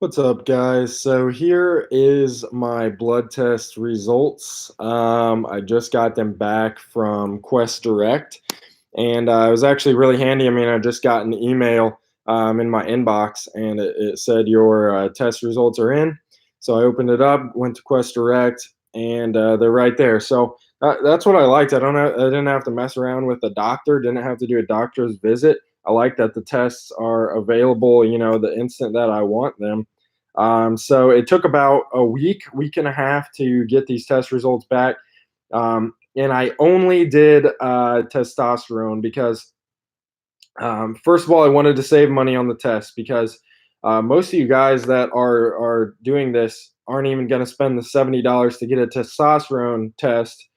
What's up, guys? So here is my blood test results. I just got them back from Quest Direct, and it was actually really handy. I mean, I just got an email in my inbox, and it said your test results are in. So I opened it up, went to Quest Direct, and they're right there. So that's what I liked. I didn't have to mess around with a doctor. Didn't have to do a doctor's visit. I like that the tests are available, the instant that I want them. So it took about a week and a half to get these test results back. And I only did testosterone because, first of all, I wanted to save money on the test because most of you guys that are doing this aren't even going to spend the $70 to get a testosterone test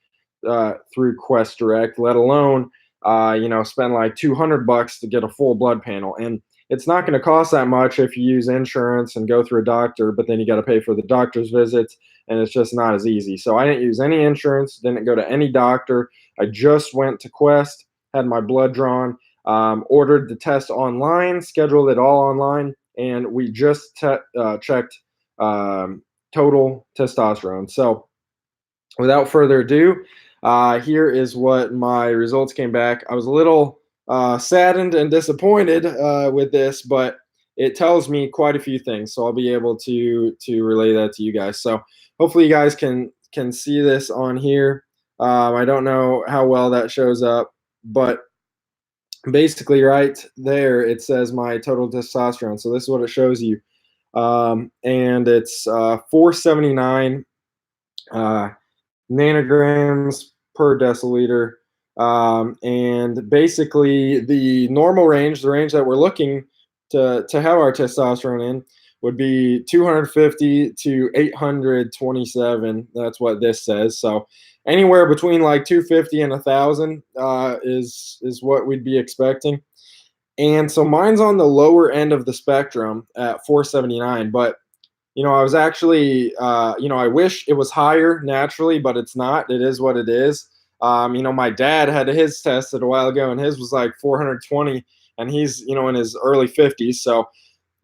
through Quest Direct, let alone spend like $200 to get a full blood panel. And it's not going to cost that much if you use insurance and go through a doctor, but then you got to pay for the doctor's visits, and it's just not as easy. So I didn't use any insurance, didn't go to any doctor. I just went to Quest, had my blood drawn, ordered the test online, scheduled it all online, and we just checked total testosterone. So without further ado, here is what my results came back. I was a little saddened and disappointed with this, but it tells me quite a few things. So I'll be able to relay that to you guys. So hopefully you guys can see this on here. I don't know how well that shows up, but basically right there it says my total testosterone. So this is what it shows you, and it's 479. Nanograms per deciliter. And basically, the normal range, the range that we're looking to have our testosterone in, would be 250 to 827. That's what this says. So anywhere between like 250 and 1,000 is what we'd be expecting. And so mine's on the lower end of the spectrum at 479, but I was actually, I wish it was higher naturally, but it's not. It is what it is. My dad had his tested a while ago, and his was like 420, and he's, in his early 50s. So,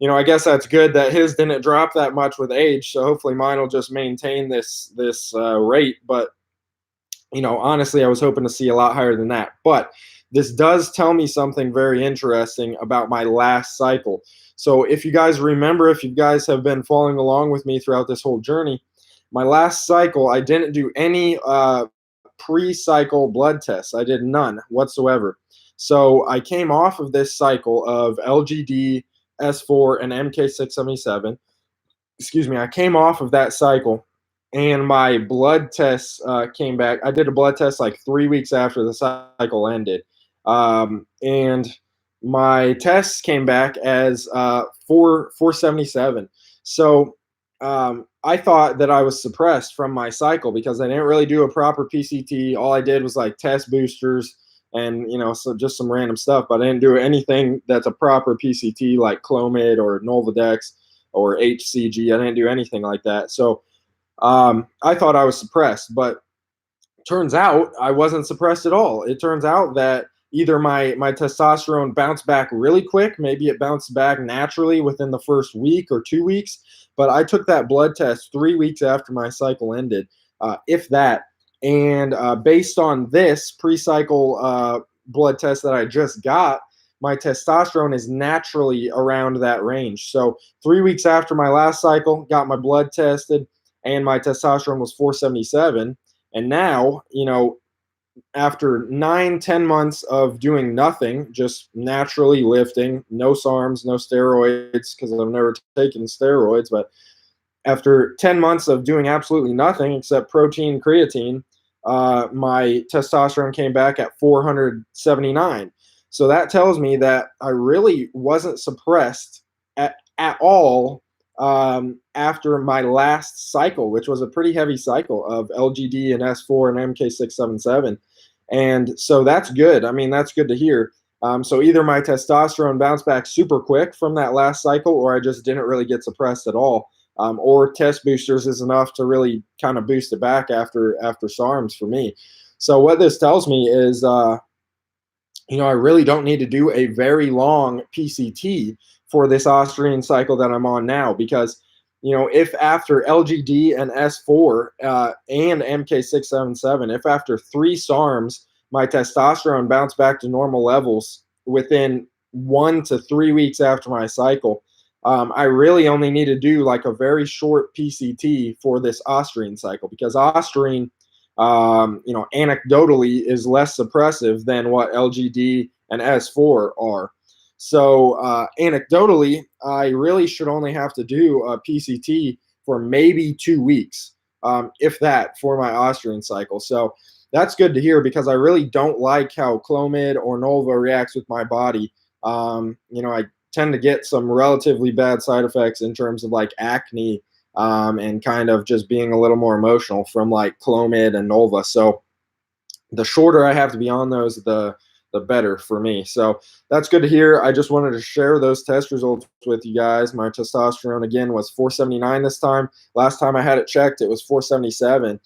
I guess that's good that his didn't drop that much with age. So hopefully mine will just maintain this rate. But honestly, I was hoping to see a lot higher than that. But this does tell me something very interesting about my last cycle. So if you guys remember, if you guys have been following along with me throughout this whole journey, my last cycle, I didn't do any pre-cycle blood tests. I did none whatsoever. So I came off of this cycle of LGD, S4, and MK677. Excuse me, I came off of that cycle, and my blood tests came back. I did a blood test like 3 weeks after the cycle ended, and my tests came back as 477. So I thought that I was suppressed from my cycle because I didn't really do a proper PCT. All I did was like test boosters and so just some random stuff, but I didn't do anything that's a proper PCT like Clomid or Nolvadex or HCG. I didn't do anything like that. So I thought I was suppressed, but turns out I wasn't suppressed at all. It turns out that either my testosterone bounced back really quick, maybe it bounced back naturally within the first week or 2 weeks, but I took that blood test 3 weeks after my cycle ended, if that. And based on this pre-cycle blood test that I just got, my testosterone is naturally around that range. So 3 weeks after my last cycle, got my blood tested, and my testosterone was 477. And now, after 9-10 months of doing nothing, just naturally lifting, no SARMs, no steroids, because I've never taken steroids, but after 10 months of doing absolutely nothing except protein, creatine, my testosterone came back at 479. So that tells me that I really wasn't suppressed at all after my last cycle, which was a pretty heavy cycle of LGD and S4 and MK677. And so that's good. I mean, that's good to hear. So either my testosterone bounced back super quick from that last cycle, or I just didn't really get suppressed at all. Or test boosters is enough to really kind of boost it back after SARMs for me. So what this tells me is, I really don't need to do a very long PCT for this Austrian cycle that I'm on now, because, if after LGD and S4 and MK677, if after 3 SARMs, my testosterone bounced back to normal levels within 1 to 3 weeks after my cycle, I really only need to do like a very short PCT for this Austrian cycle, because Austrian, anecdotally is less suppressive than what LGD and S4 are. So anecdotally, I really should only have to do a PCT for maybe 2 weeks, if that, for my Austrian cycle. So that's good to hear, because I really don't like how Clomid or Nolva reacts with my body. I tend to get some relatively bad side effects in terms of like acne, and kind of just being a little more emotional from like Clomid and Nolva. So the shorter I have to be on those, the better for me. So that's good to hear. I just wanted to share those test results with you guys. My testosterone again was 479 this time. Last time I had it checked, it was 477.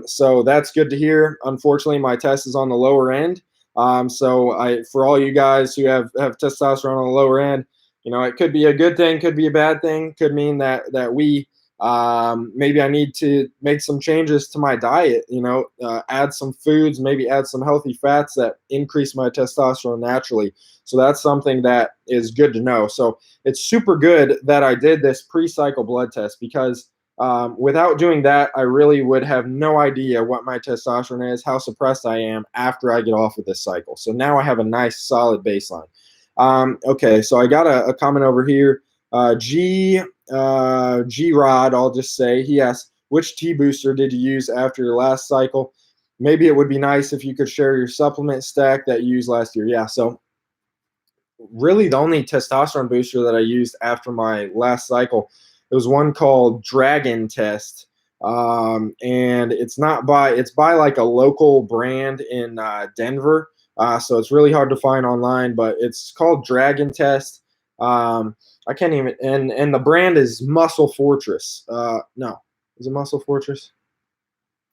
So that's good to hear. Unfortunately, my test is on the lower end. So for all you guys who have testosterone on the lower end, it could be a good thing, could be a bad thing, could mean that maybe I need to make some changes to my diet, add some foods, maybe add some healthy fats that increase my testosterone naturally. So that's something that is good to know. So it's super good that I did this pre-cycle blood test, because without doing that, I really would have no idea what my testosterone is, how suppressed I am after I get off of this cycle. So now I have a nice solid baseline. Okay, so I got a comment over here. G Rod, I'll just say, he asked, which T booster did you use after your last cycle? Maybe it would be nice if you could share your supplement stack that you used last year. Yeah, so really the only testosterone booster that I used after my last cycle, it was one called Dragon Test. And it's by like a local brand in Denver. So it's really hard to find online, but it's called Dragon Test. I can't even, and the brand is Muscle Fortress. No, is it Muscle Fortress?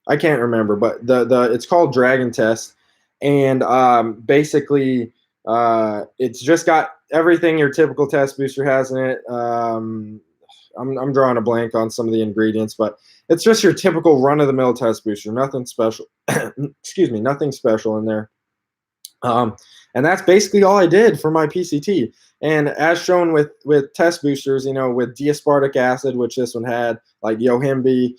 I can't remember, but the it's called Dragon Test, and basically it's just got everything your typical test booster has in it. I'm drawing a blank on some of the ingredients, but it's just your typical run-of-the-mill test booster. Nothing special. Excuse me, nothing special in there. And that's basically all I did for my PCT. And as shown with test boosters, with D-aspartic acid, which this one had, like Yohimbe,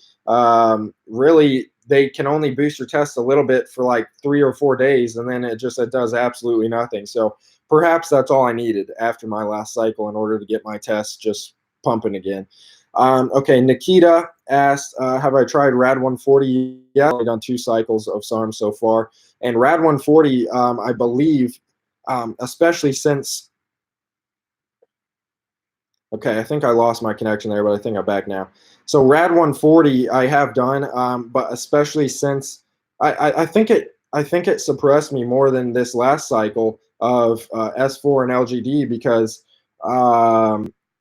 really they can only boost your test a little bit for like 3 or 4 days, and then it does absolutely nothing. So perhaps that's all I needed after my last cycle in order to get my test just pumping again. Okay, Nikita asked, have I tried Rad 140? Yeah, I've done 2 cycles of SARM so far. And Rad 140, I believe, especially since, okay, I think I lost my connection there, but I think I'm back now. So Rad 140 I have done, but especially since I think it suppressed me more than this last cycle of S4 and LGD, because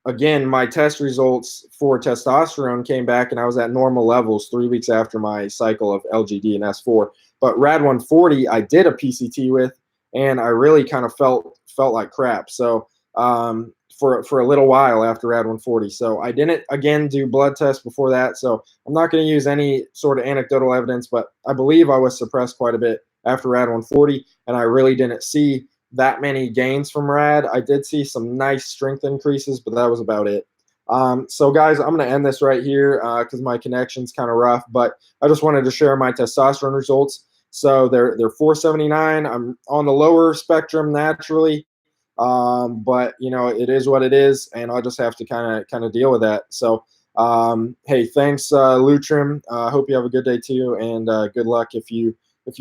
again, my test results for testosterone came back and I was at normal levels 3 weeks after my cycle of LGD and S4. But Rad 140 I did a PCT with, and I really kind of felt like crap. So for a little while after Rad 140. So I didn't again do blood tests before that. So I'm not going to use any sort of anecdotal evidence, but I believe I was suppressed quite a bit after Rad 140, and I really didn't see that many gains from Rad. I did see some nice strength increases, but that was about it. So guys, I'm going to end this right here because my connection's kind of rough, but I just wanted to share my testosterone results. So they're 479. I'm on the lower spectrum naturally. But it is what it is, and I'll just have to kind of deal with that. So hey, thanks, Lutrim. Hope you have a good day too, and good luck if you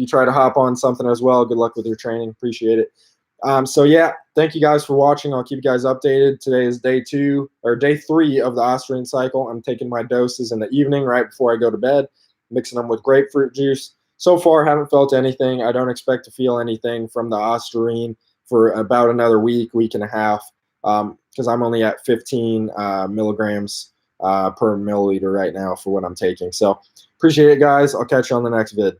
try to hop on something as well. Good luck with your training. Appreciate it. So yeah, thank you guys for watching. I'll keep you guys updated. Today is day 3 of the Austrian cycle. I'm taking my doses in the evening right before I go to bed, mixing them with grapefruit juice. So far, haven't felt anything. I don't expect to feel anything from the Austrian for about another week and a half, because I'm only at 15 milligrams per milliliter right now for what I'm taking. So appreciate it, guys. I'll catch you on the next vid.